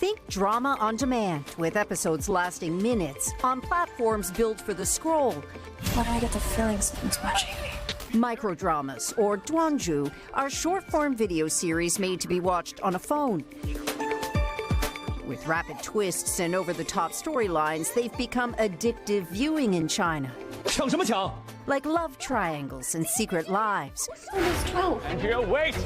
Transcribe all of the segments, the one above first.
Think drama on demand, with episodes lasting minutes on platforms built for the scroll. Why do I get the feeling someone's watching me? Microdramas, or duanju, are short-form video series made to be watched on a phone. With rapid twists and over-the-top storylines, they've become addictive viewing in China. 抢什么抢 Like love triangles and secret lives. Almost 12. Andrea, wait!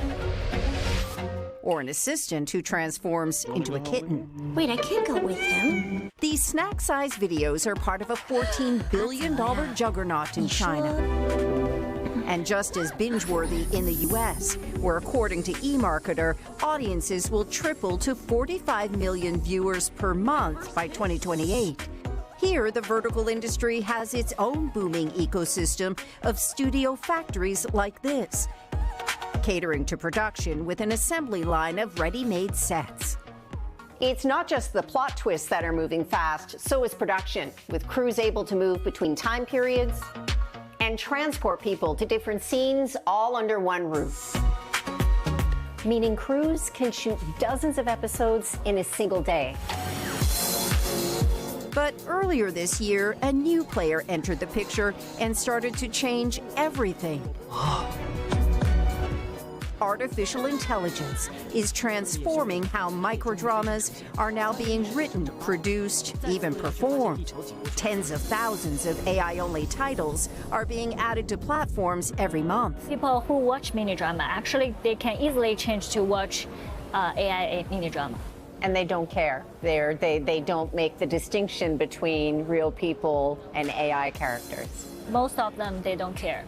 Or an assistant who transforms into a kitten. Wait, I can't go with him. These snack-sized videos are part of a $14 billion juggernaut in China. And just as binge-worthy in the U.S., where according to eMarketer, audiences will triple to 45 million viewers per month by 2028. Here, the vertical industry has its own booming ecosystem of studio factories like this, catering to production with an assembly line of ready-made sets. It's not just the plot twists that are moving fast, so is production, with crews able to move between time periods and transport people to different scenes all under one roof. Meaning crews can shoot dozens of episodes in a single day. But earlier this year, a new player entered the picture and started to change everything. Artificial intelligence is transforming how microdramas are now being written, produced, even performed. Tens of thousands of AI-only titles are being added to platforms every month. People who watch mini drama, actually, they can easily change to watch AI mini drama. And they don't care. They don't make the distinction between real people and AI characters. Most of them, they don't care.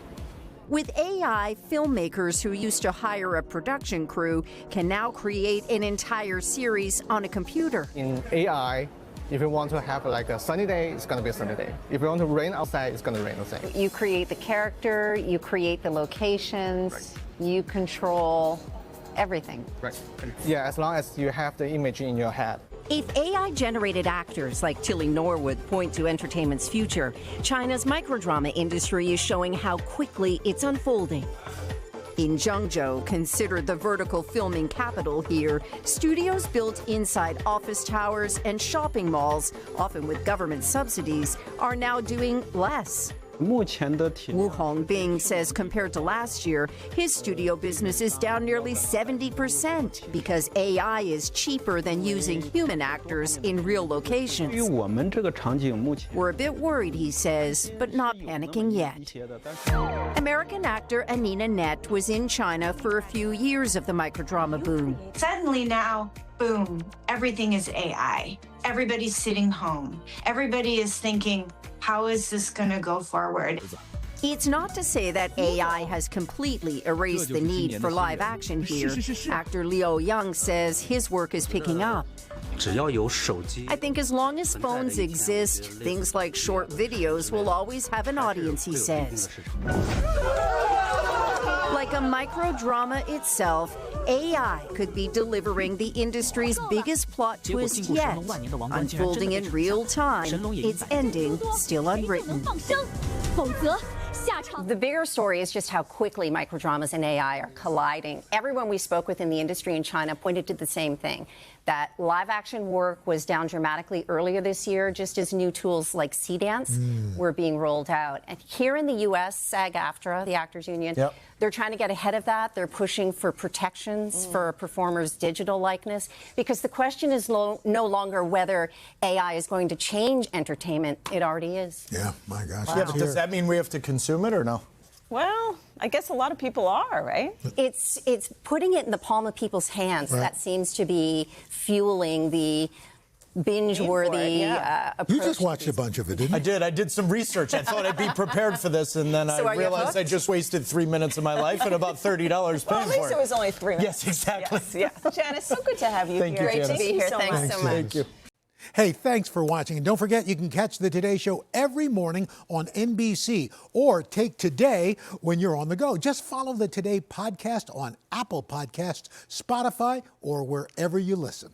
With AI, filmmakers who used to hire a production crew can now create an entire series on a computer. In AI, if you want to have like a sunny day, it's going to be a sunny day. If you want to rain outside, it's going to rain outside. You create the character, you create the locations, you control everything. Right. Yeah, as long as you have the image in your head. If AI-generated actors like Tilly Norwood point to entertainment's future, China's microdrama industry is showing how quickly it's unfolding. In Zhengzhou, considered the vertical filming capital here, studios built inside office towers and shopping malls, often with government subsidies, are now doing less. Wu Hongbing says compared to last year, his studio business is down nearly 70% because AI is cheaper than using human actors in real locations. We're a bit worried, he says, but not panicking yet. American actor Anina Net was in China for a few years of the microdrama boom. Suddenly now, boom, everything is AI. Everybody's sitting home. Everybody is thinking, how is this going to go forward? It's not to say that AI has completely erased the need for live action here. Actor Liu Yang says his work is picking up. I think as long as phones exist, things like short videos will always have an audience, he says. Like a microdrama itself, AI could be delivering the industry's biggest plot twist yet, unfolding in real time, its ending still unwritten. The bigger story is just how quickly microdramas and AI are colliding. Everyone we spoke with in the industry in China pointed to the same thing, that live action work was down dramatically earlier this year, just as new tools like C-Dance were being rolled out. And here in the U.S., SAG-AFTRA, the Actors Union, they're trying to get ahead of that. They're pushing for protections for performers' digital likeness, because the question is no longer whether AI is going to change entertainment. It already is. Yeah, my gosh. Yeah, but does that mean we have to consume it or no? Well, I guess a lot of people are, right? It's putting it in the palm of people's hands that seems to be fueling the binge-worthy approach. You just watched a bunch of it, didn't you? I did. I did some research. I thought I'd be prepared for this, and then I realized I just wasted 3 minutes of my life and about $30 paying for it. At least it was only 3 minutes. Yes, exactly. Yes, yeah. Janice, so good to have you Thank here. you, Great to be here. Thanks so much. Thank you. Hey, thanks for watching. And don't forget, you can catch the Today Show every morning on NBC or take Today when you're on the go. Just follow the Today podcast on Apple Podcasts, Spotify, or wherever you listen.